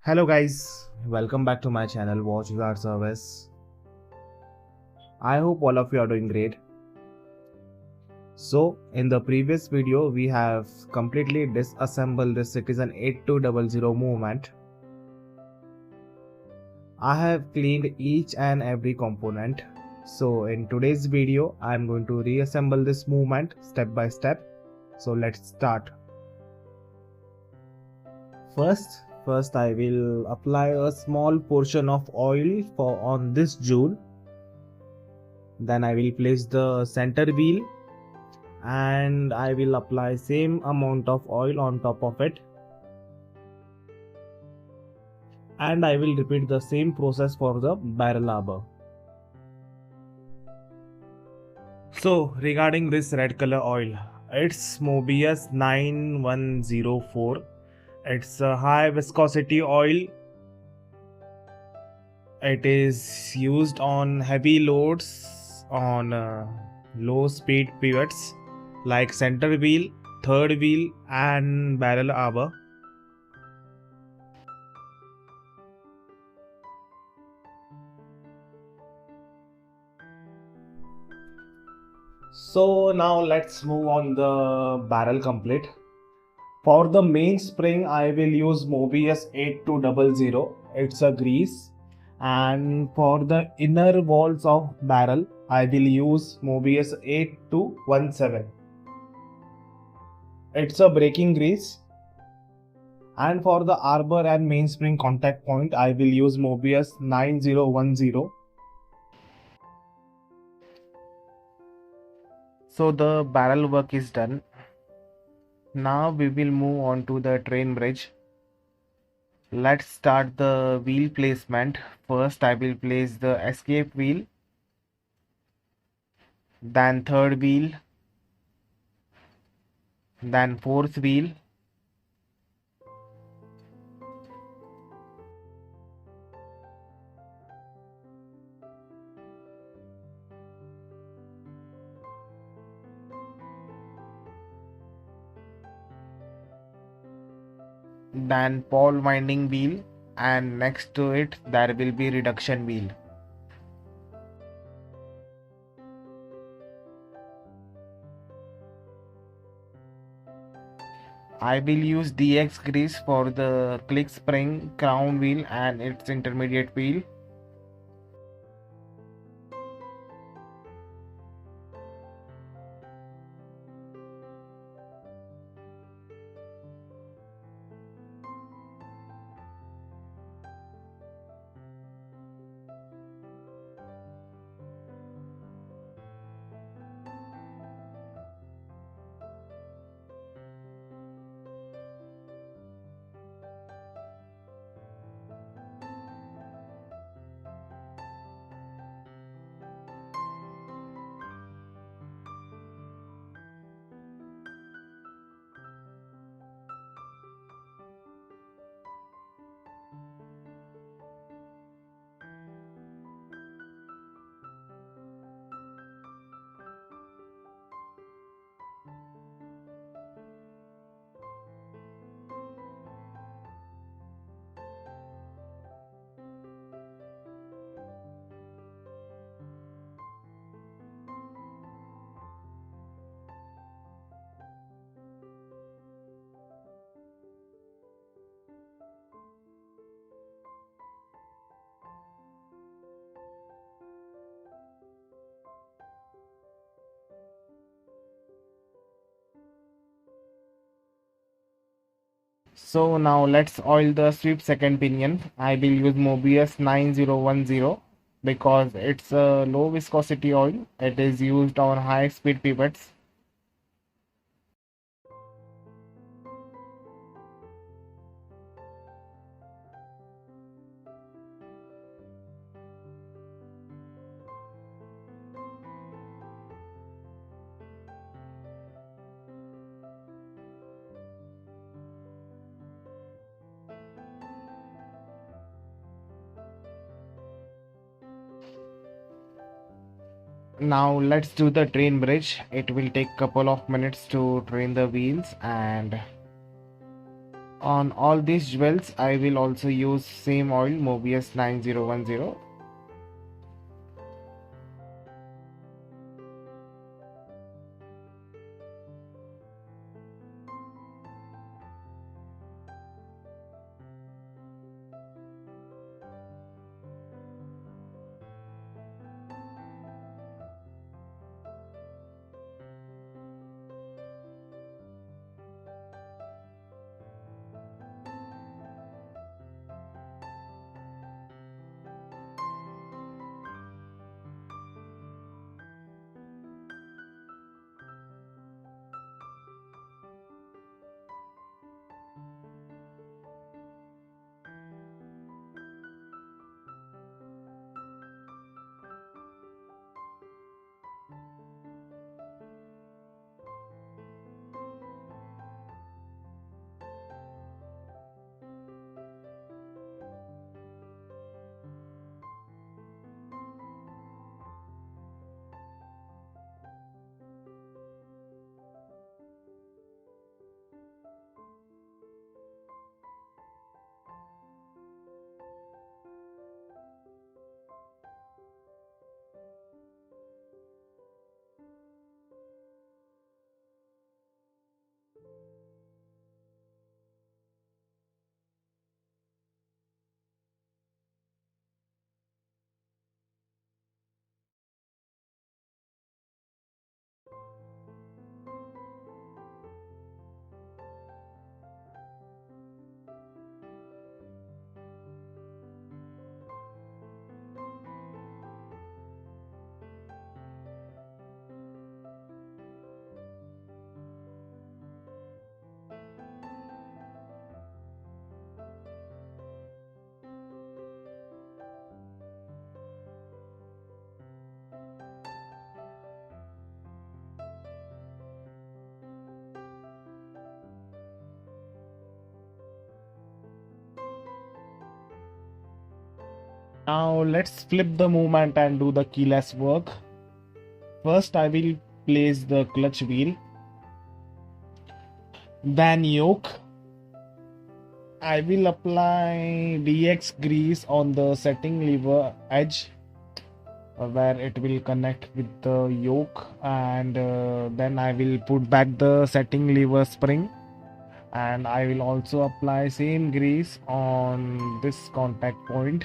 Hello guys, welcome back to my channel Watch Guard Service. I hope all of you are doing great. So in the previous video we have completely disassembled the Citizen 8200 movement. I have cleaned each and every component. So in today's video I am going to reassemble this movement step by step. So let's start. First I will apply a small portion of oil on this jewel. Then I will place the center wheel and I will apply same amount of oil on top of it, and I will repeat the same process for the barrel arbor. So regarding this red color oil, it's Mobius 9104. It's a high viscosity oil. It is used on heavy loads on low speed pivots like center wheel, third wheel and barrel arbor. So now let's move on the barrel complete. For the main spring I will use Mobius 8200. It's a grease. And for the inner walls of barrel I will use Mobius 8217. It's a braking grease. And for the arbor and mainspring contact point I will use Mobius 9010. So the barrel work is done. Now we will move on to the train bridge. Let's start the wheel placement. First I will place the escape wheel, then third wheel, then fourth wheel, then pole winding wheel, and next to it there will be reduction wheel. I will use DX grease for the click spring, crown wheel and its intermediate wheel. So now let's oil the sweep second pinion. I will use Mobius 9010 because it's a low viscosity oil. It is used on high speed pivots. Now let's do the train bridge. It will take couple of minutes to train the wheels, and On all these jewels, I will also use same oil Mobius 9010. Now let's flip the movement and do the keyless work. First, I will place the clutch wheel, then yoke. I will apply DX grease on the setting lever edge where it will connect with the yoke, and then I will put back the setting lever spring, and I will also apply same grease on this contact point.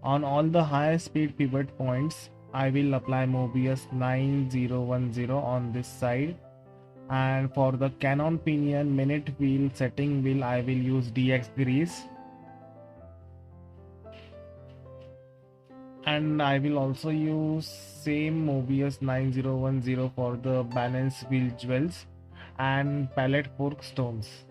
On all the high speed pivot points, I will apply Mobius 9010 on this side, and for the cannon pinion minute wheel setting wheel I will use DX grease, and I will also use same Mobius 9010 for the balance wheel jewels and pallet fork stones.